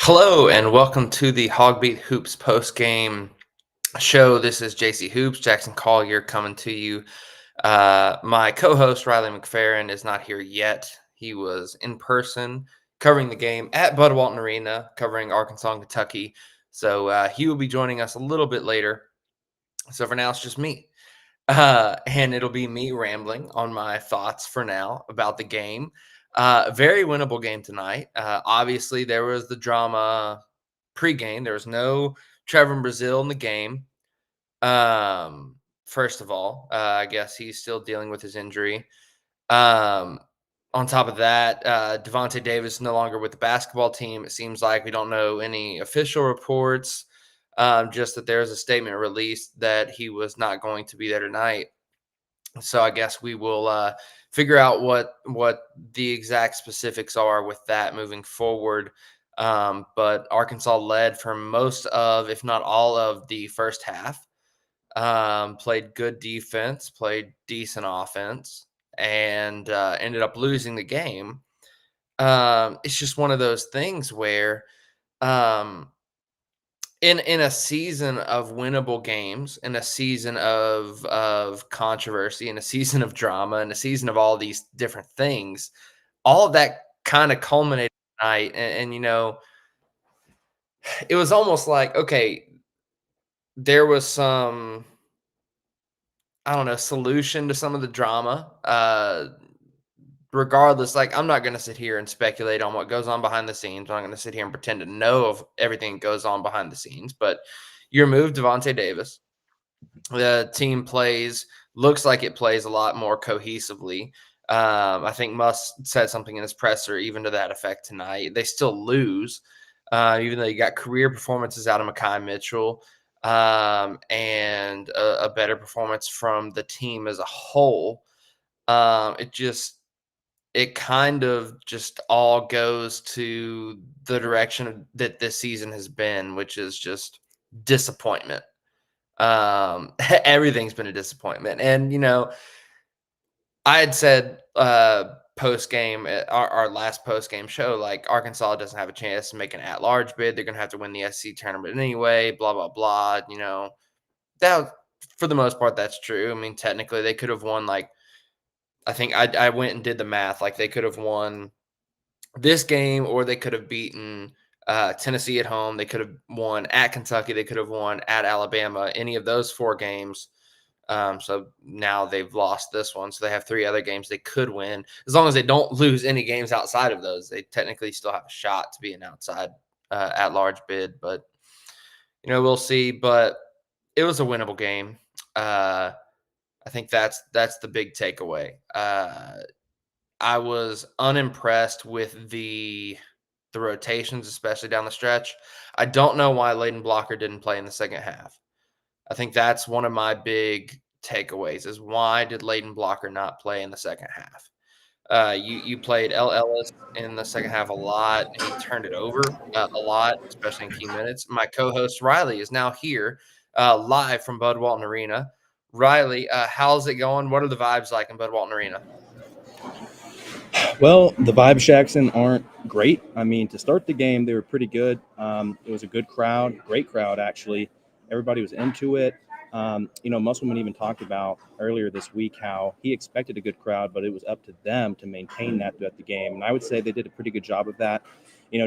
Hello and welcome to the HawgBeat Hoops postgame show. This is JC Hoops, Jackson Collier coming to you. My co-host Riley McFerrin is not here yet. He was in person covering the game at Bud Walton Arena, covering Arkansas and Kentucky. So he will be joining us a little bit later. So for now, it's just me. And it'll be me rambling on my thoughts for now about the game. Very winnable game tonight. Obviously, there was the drama pregame. There was no Trevor Brazil in the game. First of all, I guess he's still dealing with his injury. Um, on top of that, Devonte Davis is no longer with the basketball team. It seems like we don't know any official reports, just that there's a statement released that he was not going to be there tonight. So I guess we will figure out what the exact specifics are with that moving forward. But Arkansas led for most of, if not all of, the first half. Played good defense, played decent offense, and ended up losing the game. It's just one of those things where um, in a season of winnable games, in a season of controversy, in a season of drama, in a season of all these different things, all of that kind of culminated tonight. And it was almost like, okay, there was some, I don't know, solution to some of the drama. Regardless, like, I'm not going to sit here and speculate on what goes on behind the scenes. I'm not going to sit here and pretend to know of everything that goes on behind the scenes. But you remove Devonte Davis, the team looks like it plays a lot more cohesively. I think Muss said something in his presser, even to that effect tonight. They still lose, even though you got career performances out of Makai Mitchell, and a better performance from the team as a whole. It kind of just all goes to the direction that this season has been, which is just disappointment. Everything's been a disappointment. And I had said post game, our last post game show, like, Arkansas doesn't have a chance to make an at large bid. They're going to have to win the SC tournament anyway. Blah blah blah. That for the most part that's true. I mean, technically they could have won. Like, I think I went and did the math. Like, they could have won this game, or they could have beaten Tennessee at home. They could have won at Kentucky. They could have won at Alabama. Any of those four games. So now they've lost this one. So they have three other games they could win. As long as they don't lose any games outside of those, they technically still have a shot to be an outside at large bid. But we'll see. But it was a winnable game. I think that's the big takeaway. I was unimpressed with the rotations, especially down the stretch. I don't know why Layden Blocker didn't play in the second half. I think that's one of my big takeaways, is why did Layden Blocker not play in the second half? You played L. Ellis in the second half a lot. He turned it over a lot, especially in key minutes. My co-host Riley is now here, live from Bud Walton Arena. Riley, how's it going? What are the vibes like in Bud Walton Arena? Well, the vibes, Jackson, aren't great. I mean, to start the game, they were pretty good. It was a good crowd, great crowd, actually. Everybody was into it. Musselman even talked about earlier this week how he expected a good crowd, but it was up to them to maintain that throughout the game. And I would say they did a pretty good job of that.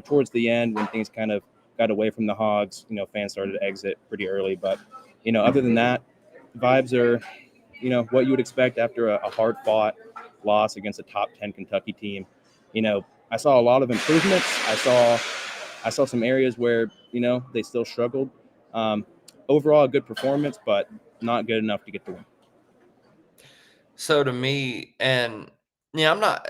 Towards the end, when things kind of got away from the Hogs, fans started to exit pretty early. But, other than that, vibes are, what you would expect after a hard-fought loss against a top 10 Kentucky team. I saw a lot of improvements. I saw some areas where, they still struggled. Overall, a good performance, but not good enough to get the win. So to me, and I'm not,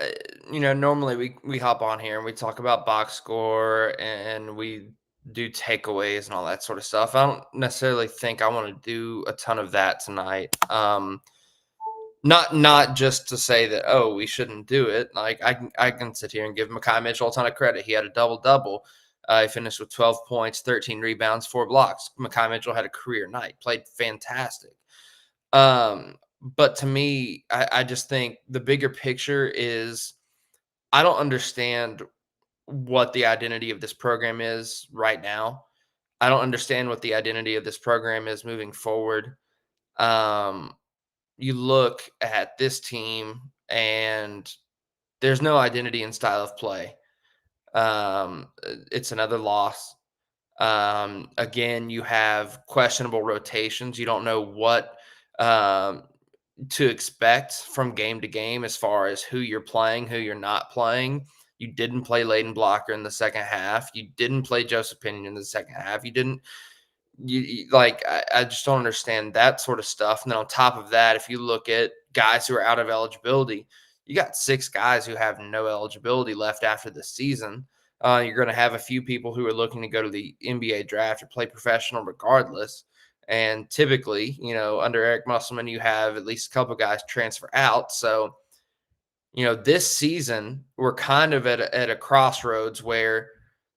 normally we hop on here and we talk about box score and we do takeaways and all that sort of stuff. I don't necessarily think I want to do a ton of that tonight. Not just to say that, oh, we shouldn't do it. Like, I can sit here and give Makai Mitchell a ton of credit. He had a double double. He finished with 12 points, 13 rebounds, 4 blocks. Makai Mitchell had a career night, played fantastic. But to me, I just think the bigger picture is, I don't understand what the identity of this program is right now. I don't understand what the identity of this program is moving forward. Um, you look at this team, and there's no identity and style of play. It's another loss. Again, you have questionable rotations. You don't know what um, to expect from game to game as far as who you're playing, who you're not playing. You didn't play Layden Blocker in the second half. You didn't play Joseph Pinion in the second half. You didn't like I just don't understand that sort of stuff. And then on top of that, if you look at guys who are out of eligibility, you got 6 guys who have no eligibility left after the season. You're going to have a few people who are looking to go to the NBA draft or play professional regardless. And typically, under Eric Musselman, you have at least a couple guys transfer out. So, this season, we're kind of at a crossroads where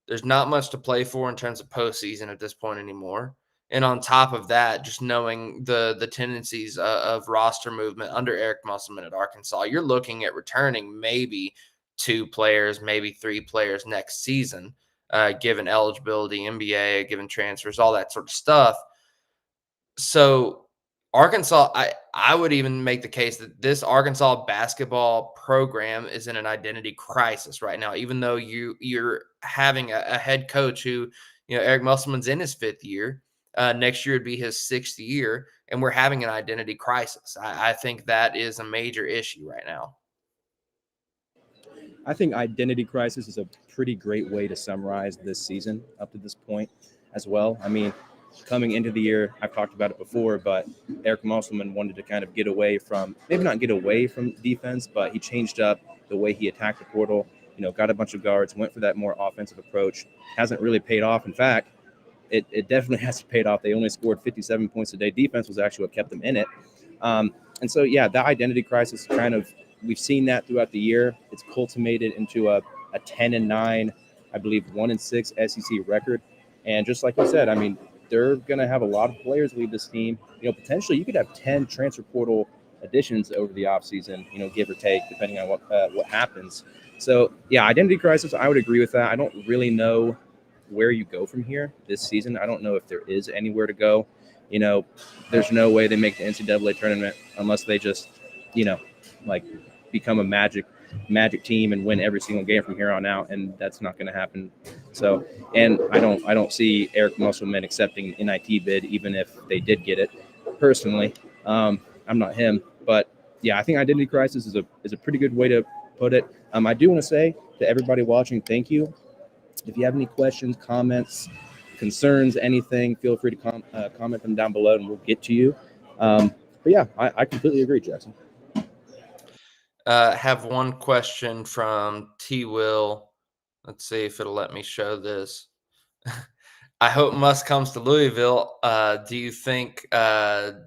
there's not much to play for in terms of postseason at this point anymore. And on top of that, just knowing the tendencies of roster movement under Eric Musselman at Arkansas, you're looking at returning maybe 2 players, maybe 3 players next season, given eligibility, NBA, given transfers, all that sort of stuff. So Arkansas, I would even make the case that this Arkansas basketball program is in an identity crisis right now, even though you're having a head coach who, Eric Musselman's in his 5th year. Next year would be his 6th year, and we're having an identity crisis. I think that is a major issue right now. I think identity crisis is a pretty great way to summarize this season up to this point as well. I mean, coming into the year, I've talked about it before, but Eric Musselman wanted to kind of get away from, maybe not get away from defense, but he changed up the way he attacked the portal, got a bunch of guards, went for that more offensive approach. Hasn't really paid off. In fact, it definitely hasn't paid off. They only scored 57 points a day. Defense was actually what kept them in it. And so, yeah, that identity crisis we've seen that throughout the year. It's culminated into a 10-9, I believe 1-6 SEC record. And just like you said, I mean, they're going to have a lot of players leave this team. Potentially you could have 10 transfer portal additions over the offseason, give or take, depending on what happens. So, yeah, identity crisis, I would agree with that. I don't really know where you go from here this season. I don't know if there is anywhere to go. There's no way they make the NCAA tournament unless they just, like become a magic team and win every single game from here on out, and that's not going to happen. So, and I don't see Eric Musselman accepting an NIT bid, even if they did get it. Personally, I'm not him, but yeah, I think identity crisis is a pretty good way to put it. I do want to say to everybody watching, thank you. If you have any questions, comments, concerns, anything, feel free to comment them down below, and we'll get to you. But yeah, I completely agree, Jackson. Have one question from T. Will. Let's see if it'll let me show this. I hope Musk comes to Louisville. Do you think Devo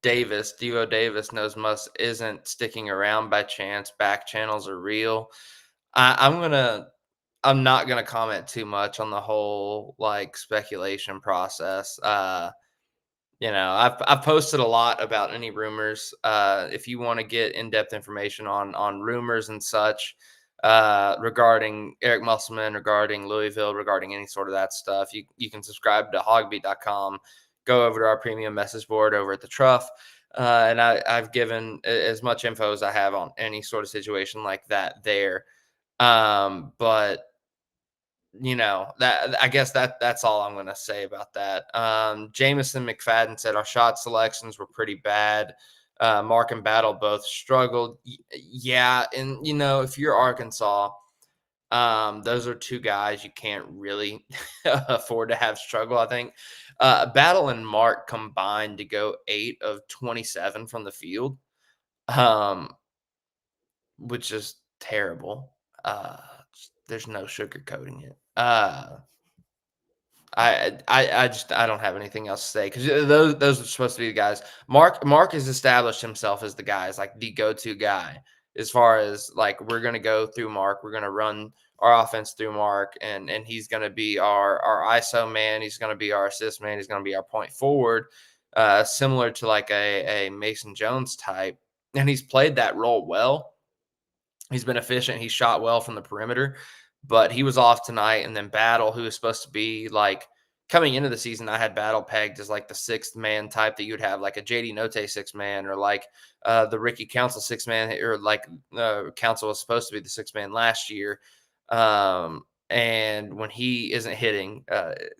Davis knows Musk isn't sticking around by chance? Back channels are real. I'm not gonna comment too much on the whole speculation process. I've posted a lot about any rumors. If you want to get in-depth information on rumors and such regarding Eric Musselman, regarding Louisville, regarding any sort of that stuff, you can subscribe to HawgBeat.com. Go over to our premium message board over at the Truff. And I've given as much info as I have on any sort of situation like that there. But that I guess that's all I'm gonna say about that. Jamison McFadden said our shot selections were pretty bad. Mark and Battle both struggled. Yeah, and if you're Arkansas, those are 2 guys you can't really afford to have struggle. I think Battle and Mark combined to go 8 of 27 from the field, which is terrible. There's no sugarcoating it. I don't have anything else to say because those are supposed to be the guys. Mark has established himself as the guy, like the go-to guy as far as we're gonna go through Mark, we're gonna run our offense through Mark, and he's gonna be our ISO man, he's gonna be our assist man, he's gonna be our point forward, similar to a Mason Jones type, and he's played that role well. He's been efficient. He shot well from the perimeter. but he was off tonight. And then Battle, who was supposed to be like coming into the season, I had Battle pegged as like the sixth man type that you'd have like a JD Note six man or like the Ricky Council six man or like Council was supposed to be the six man last year. And when he isn't hitting,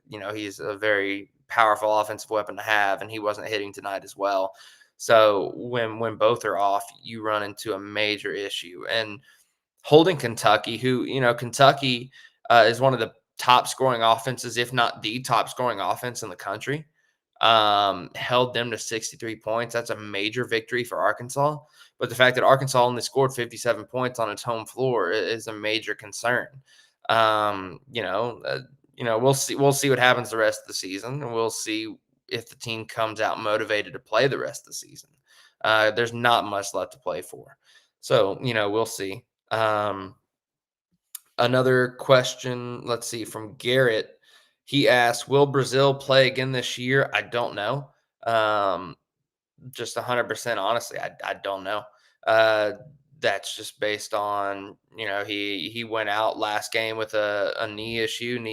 he's a very powerful offensive weapon to have, and he wasn't hitting tonight as well. So when both are off, you run into a major issue. And holding Kentucky, who, Kentucky is one of the top scoring offenses, if not the top scoring offense in the country, held them to 63 points. That's a major victory for Arkansas. But the fact that Arkansas only scored 57 points on its home floor is a major concern. Um, you know, uh, we'll see. We'll see what happens the rest of the season, and we'll see if the team comes out motivated to play the rest of the season. There's not much left to play for, so we'll see. Another question, let's see, from Garrett. He asked, "Will Brazil play again this year?" I don't know. Um, just 100% honestly, I don't know. Uh, that's just based on, he went out last game with a knee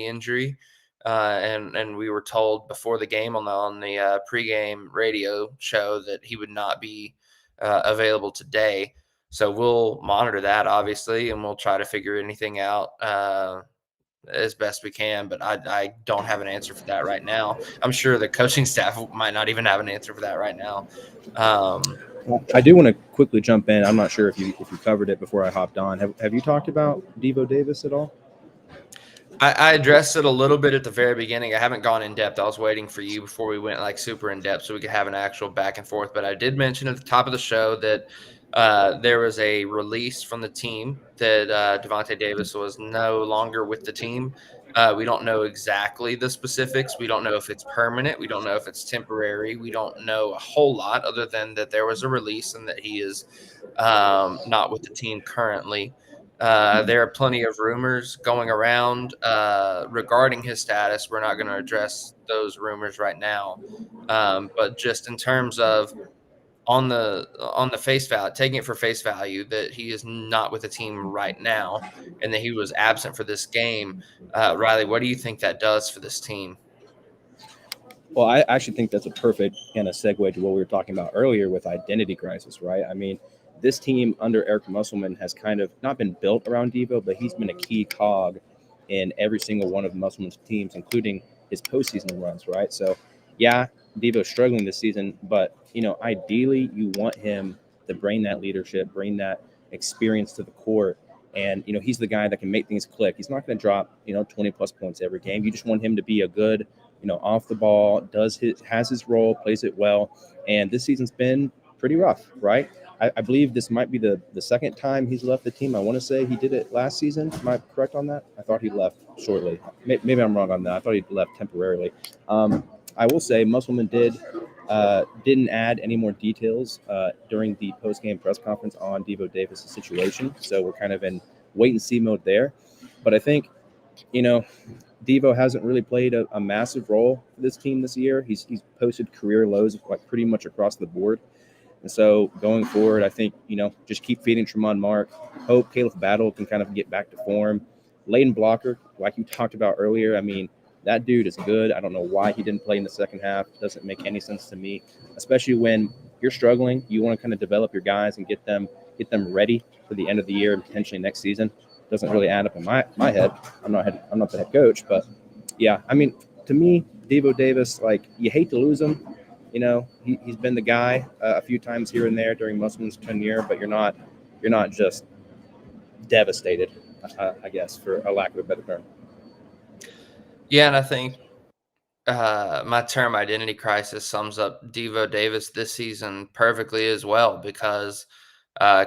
injury. And we were told before the game on the pregame radio show that he would not be available today. So we'll monitor that obviously, and we'll try to figure anything out as best we can. But I don't have an answer for that right now. I'm sure the coaching staff might not even have an answer for that right now. Um, I do want to quickly jump in. I'm not sure if you covered it before I hopped on. Have you talked about Devo Davis at all? I addressed it a little bit at the very beginning. I haven't gone in depth. I was waiting for you before we went like super in depth so we could have an actual back and forth. But I did mention at the top of the show that there was a release from the team that Devonte Davis was no longer with the team. We don't know exactly the specifics. We don't know if it's permanent. We don't know if it's temporary. We don't know a whole lot other than that there was a release and that he is not with the team currently. There are plenty of rumors going around regarding his status. We're not going to address those rumors right now, but just in terms of on the face value, taking it for face value that he is not with the team right now and that he was absent for this game. Riley, what do you think that does for this team? Well, I actually think that's a perfect kind of segue to what we were talking about earlier with identity crisis, right? I mean, this team under Eric Musselman has kind of not been built around Devo, but he's been a key cog in every single one of Musselman's teams, including his postseason runs, right? So, yeah, Devo's struggling this season, but ideally, you want him to bring that leadership, bring that experience to the court, and he's the guy that can make things click. He's not going to drop 20 plus points every game. You just want him to be a good off the ball, has his role, plays it well. And this season's been pretty rough, right? I believe this might be the second time he's left the team. I want to say he did it last season. Am I correct on that? I thought he left shortly. Maybe I'm wrong on that. I thought he left temporarily. I will say Musselman didn't add any more details during the post-game press conference on Devo Davis' situation. So we're kind of in wait and see mode there. But I think, Devo hasn't really played a massive role for this team this year. He's posted career lows like pretty much across the board. And so going forward, I think, just keep feeding Tremont Mark. Hope Caleb Battle can kind of get back to form. Layden Blocker, like you talked about earlier, I mean, that dude is good. I don't know why he didn't play in the second half. It doesn't make any sense to me, especially when you're struggling. You want to kind of develop your guys and get them ready for the end of the year and potentially next season. Doesn't really add up in my head. I'm not the head coach, but yeah, I mean, to me, Devo Davis, like, you hate to lose him. He's been the guy a few times here and there during Musselman's tenure, but you're not just devastated, I guess, for a lack of a better term. Yeah, and I think my term identity crisis sums up Devo Davis this season perfectly as well because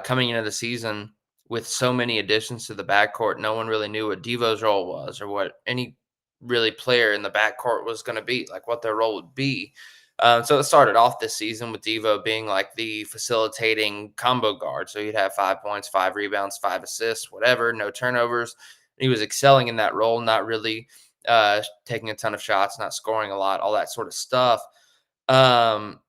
coming into the season with so many additions to the backcourt, no one really knew what Devo's role was or what any really player in the backcourt was going to be, like what their role would be. So it started off this season with Devo being like the facilitating combo guard. So he'd have 5 points, 5 rebounds, 5 assists, whatever, no turnovers. He was excelling in that role, not really taking a ton of shots, not scoring a lot, all that sort of stuff. Um,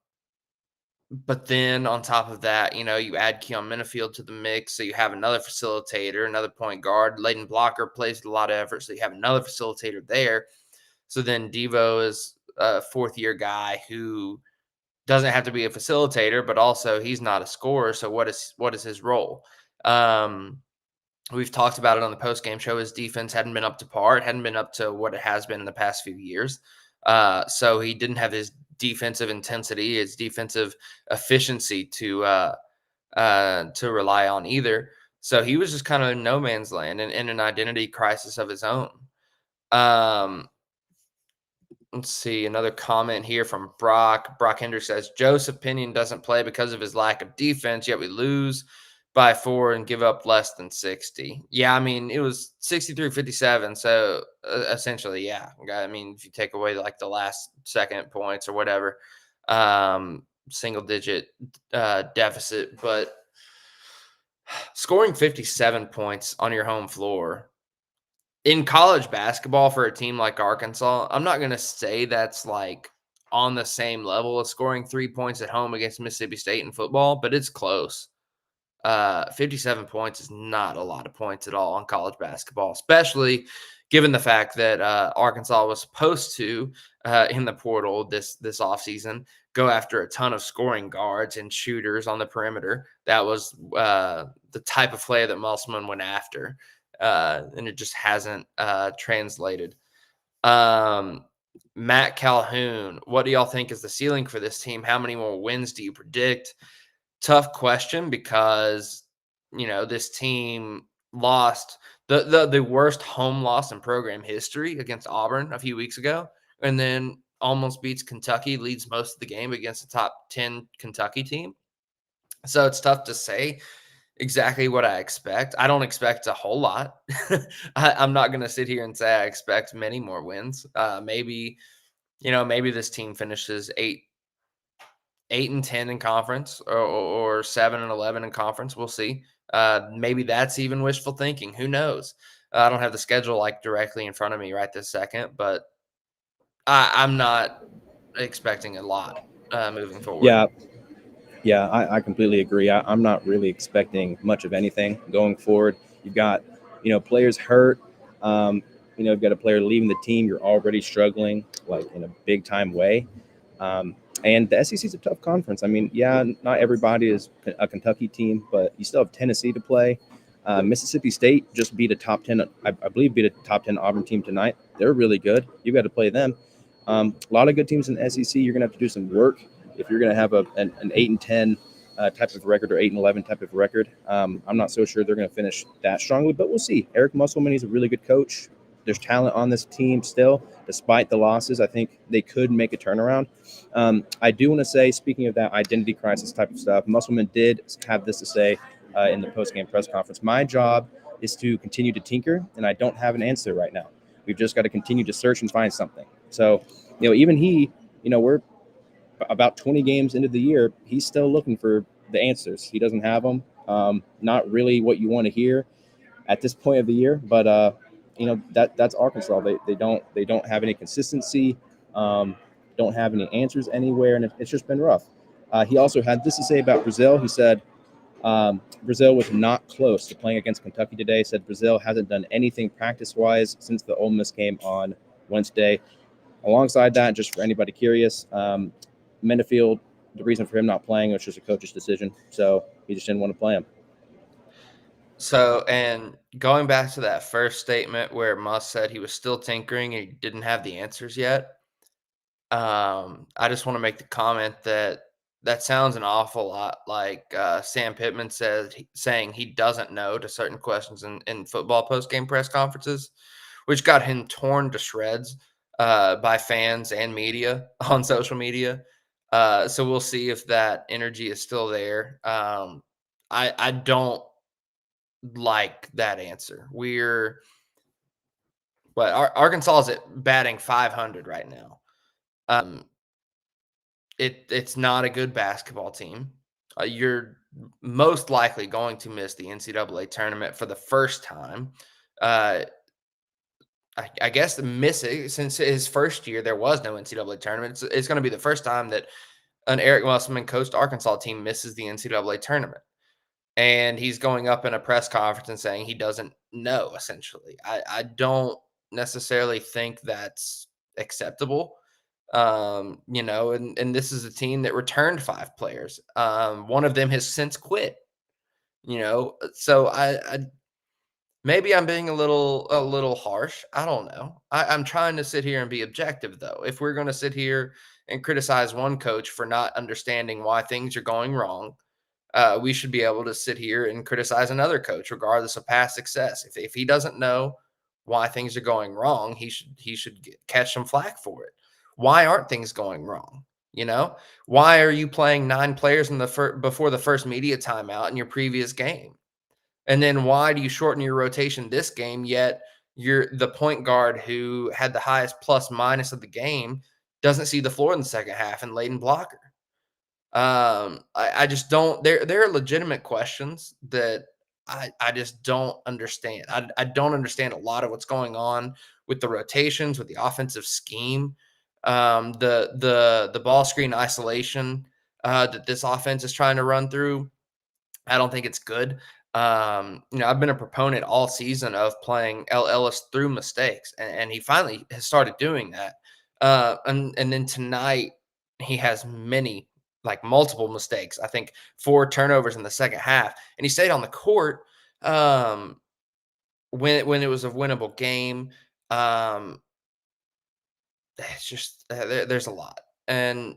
But then on top of that, you add Keon Minifield to the mix, so you have another facilitator, another point guard. Leighton Blocker plays a lot of effort, so you have another facilitator there. So then Devo is a fourth-year guy who doesn't have to be a facilitator, but also he's not a scorer. So what is his role? Um, we've talked about it on the post-game show. His defense hadn't been up to par. It hadn't been up to what it has been in the past few years. So he didn't have his defensive intensity, his defensive efficiency to rely on either. So he was just kind of in no man's land and in an identity crisis of his own. Um, Let's see another comment here from Brock. Brock Hendricks says Joseph Pinion doesn't play because of his lack of defense, yet we lose by 4 and give up less than 60. Yeah, I mean, it was 63-57. So essentially, yeah. I mean, if you take away like the last second points or whatever, single digit deficit, but scoring 57 points on your home floor in college basketball for a team like Arkansas, I'm not going to say that's like on the same level as scoring 3 points at home against Mississippi State in football, but it's close. 57 points is not a lot of points at all on college basketball, especially given the fact that Arkansas was supposed to, in the portal this offseason, go after a ton of scoring guards and shooters on the perimeter. That was the type of player that Musselman went after, and it just hasn't translated. Matt Calhoun, what do y'all think is the ceiling for this team? How many more wins do you predict? Tough question because this team lost the worst home loss in program history against Auburn a few weeks ago, and then almost beats Kentucky, leads most of the game against the top 10 Kentucky team. So it's tough to say exactly what I expect. I don't expect a whole lot. I'm not going to sit here and say I expect many more wins. Maybe this team finishes 8-10 in conference, or 7-11 in conference. We'll see. Maybe that's even wishful thinking. Who knows? I don't have the schedule like directly in front of me right this second, but I'm not expecting a lot moving forward. Yeah, yeah, I completely agree. I'm not really expecting much of anything going forward. You've got, players hurt. You've got a player leaving the team. You're already struggling, like in a big time way. And the SEC is a tough conference. I mean, yeah, not everybody is a Kentucky team, but you still have Tennessee to play. Mississippi State just beat a top 10, I believe, beat a top 10 Auburn team tonight. They're really good. You've got to play them. A lot of good teams in the SEC. You're going to have to do some work if you're going to have an 8-10 type of record or 8-11 type of record. I'm not so sure they're going to finish that strongly, but we'll see. Eric Musselman, he's a really good coach. There's talent on this team still, despite the losses. I think they could make a turnaround. I do want to say, speaking of that identity crisis type of stuff, Musselman did have this to say in the post-game press conference. My job is to continue to tinker, and I don't have an answer right now. We've just got to continue to search and find something. So, even he, we're about 20 games into the year, he's still looking for the answers. He doesn't have them. Not really what you want to hear at this point of the year, but that's Arkansas. They don't have any consistency, don't have any answers anywhere, and it's just been rough. He also had this to say about Brazil. He said Brazil was not close to playing against Kentucky today. He said Brazil hasn't done anything practice-wise since the Ole Miss game on Wednesday. Alongside that, just for anybody curious, Minifield, the reason for him not playing was just a coach's decision. So he just didn't want to play him. So, and going back to that first statement where Musk said he was still tinkering and he didn't have the answers yet, I just want to make the comment that sounds an awful lot like Sam Pittman saying he doesn't know to certain questions in football post-game press conferences, which got him torn to shreds by fans and media on social media. So we'll see if that energy is still there. I don't like that answer. Arkansas is at batting 500 right now. It's not a good basketball team. You're most likely going to miss the NCAA tournament for the first time. I guess missing since his first year there was no NCAA tournament. It's going to be the first time that an Eric Musselman coached Arkansas team misses the NCAA tournament. And he's going up in a press conference and saying he doesn't know, essentially. I don't necessarily think that's acceptable. And this is a team that returned 5 players. One of them has since quit, so I maybe I'm being a little harsh. I don't know. I'm trying to sit here and be objective, though. If we're going to sit here and criticize one coach for not understanding why things are going wrong, we should be able to sit here and criticize another coach, regardless of past success. If he doesn't know why things are going wrong, he should catch some flack for it. Why aren't things going wrong? Why are you playing 9 players before the first media timeout in your previous game? And then why do you shorten your rotation this game? Yet you're the point guard who had the highest plus minus of the game doesn't see the floor in the second half and Layden Blocker. I just don't. There are legitimate questions that I just don't understand. I don't understand a lot of what's going on with the rotations, with the offensive scheme, the ball screen isolation that this offense is trying to run through. I don't think it's good. I've been a proponent all season of playing L. Ellis through mistakes, and he finally has started doing that. And then tonight he has multiple mistakes. I think 4 turnovers in the second half, and he stayed on the court when it was a winnable game. Um, it's just there's a lot, and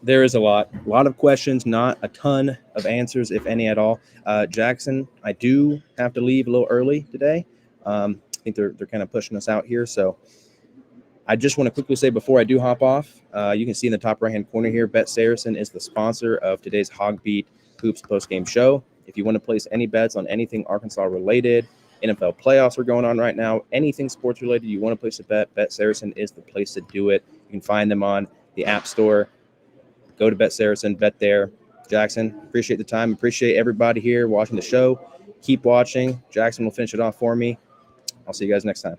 There is a lot of questions, not a ton of answers, if any at all. Jackson, I do have to leave a little early today. I think they're kind of pushing us out here, so I just want to quickly say before I do hop off, you can see in the top right-hand corner here, Bet Saracen is the sponsor of today's HawgBeat Hoops postgame show. If you want to place any bets on anything Arkansas related, NFL playoffs are going on right now, anything sports related, you want to place a bet, Bet Saracen is the place to do it. You can find them on the App Store. Go to Bet Saracen, bet there. Jackson, appreciate the time. Appreciate everybody here watching the show. Keep watching. Jackson will finish it off for me. I'll see you guys next time.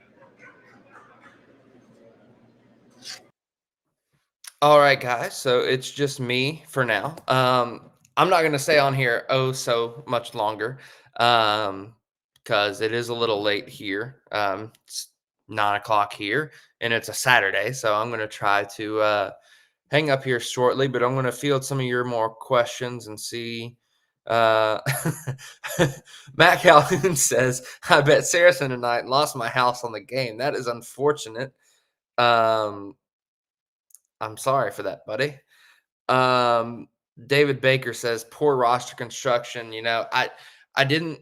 all right, guys. So it's just me for now. I'm not going to stay on here so much longer because it is a little late here. It's 9 o'clock here, and it's a Saturday. So I'm going to try to hang up here shortly, but I'm going to field some of your more questions and see. Uh, Matt Calhoun says, I bet Saracen tonight lost my house on the game. That is unfortunate. Um, I'm sorry for that, buddy. Um, David Baker says poor roster construction. I didn't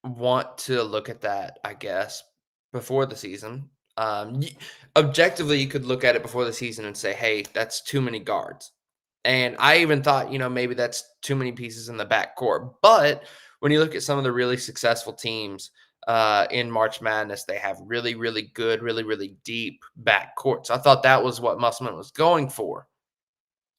want to look at that, I guess, before the season. Objectively, you could look at it before the season and say, "Hey, that's too many guards." And I even thought, maybe that's too many pieces in the backcourt. But when you look at some of the really successful teams in March Madness, they have really, really good, really, really deep backcourts. I thought that was what Musselman was going for.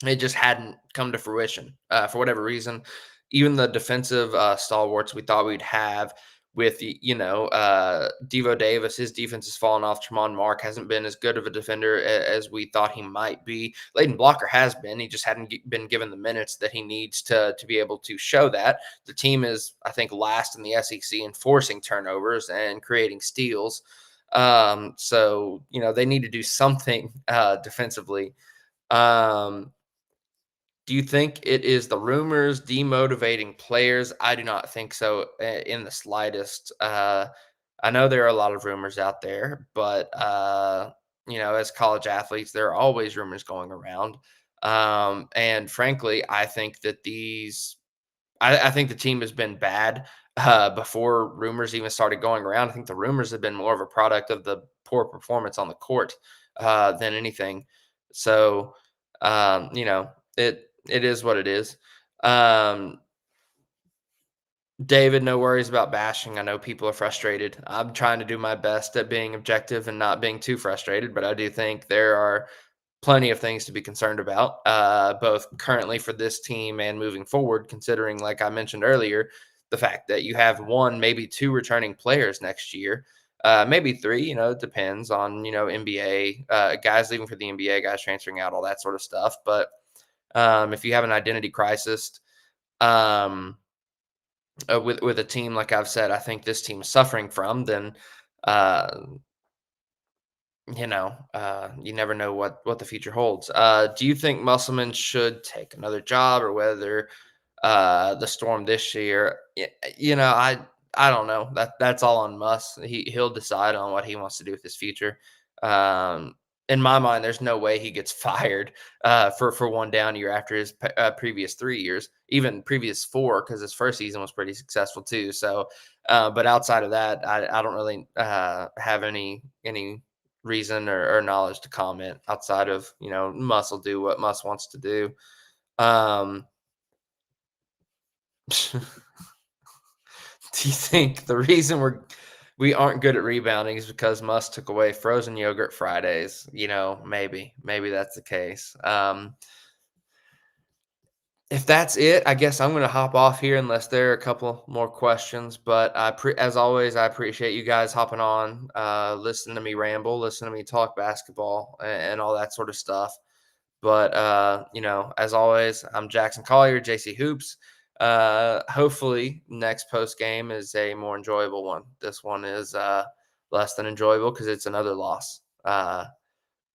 It just hadn't come to fruition for whatever reason. Even the defensive stalwarts we thought we'd have with, Devo Davis, his defense has fallen off. Tremont Mark hasn't been as good of a defender as we thought he might be. Layden Blocker has been. He just hadn't been given the minutes that he needs to be able to show that. The team is, I think, last in the SEC in forcing turnovers and creating steals. So, they need to do something defensively. Do you think it is the rumors demotivating players? I do not think so in the slightest. I know there are a lot of rumors out there, but as college athletes, there are always rumors going around. And frankly, I think that I think the team has been bad before rumors even started going around. I think the rumors have been more of a product of the poor performance on the court than anything. So, it is what it is. Um, David, no worries about bashing. I know people are frustrated. I'm trying to do my best at being objective and not being too frustrated, but I do think there are plenty of things to be concerned about, both currently for this team and moving forward, considering, like I mentioned earlier, the fact that you have one, maybe two returning players next year. maybe 3. It depends on NBA guys leaving for the NBA, guys transferring out, all that sort of stuff. But if you have an identity crisis, um, with a team like I've said, I think this team is suffering from, then uh, you never know what the future holds. Do you think Musselman should take another job, or whether the Storm this year? I don't know. That's all on Muss. He'll decide on what he wants to do with his future. Um, in my mind, there's no way he gets fired for one down year after his previous 3 years, even previous 4, because his first season was pretty successful too. So, but outside of that, I don't really have any reason or knowledge to comment outside of Muss will do what Muss wants to do. Um, do you think the reason we aren't good at rebounding is because Muss took away frozen yogurt Fridays? Maybe that's the case. If that's it, I guess I'm gonna hop off here unless there are a couple more questions. But as always, I appreciate you guys hopping on, listening to me ramble, listening to me talk basketball and all that sort of stuff. But as always, I'm Jackson Collier, JC Hoops. Hopefully, next post game is a more enjoyable one. This one is less than enjoyable because it's another loss.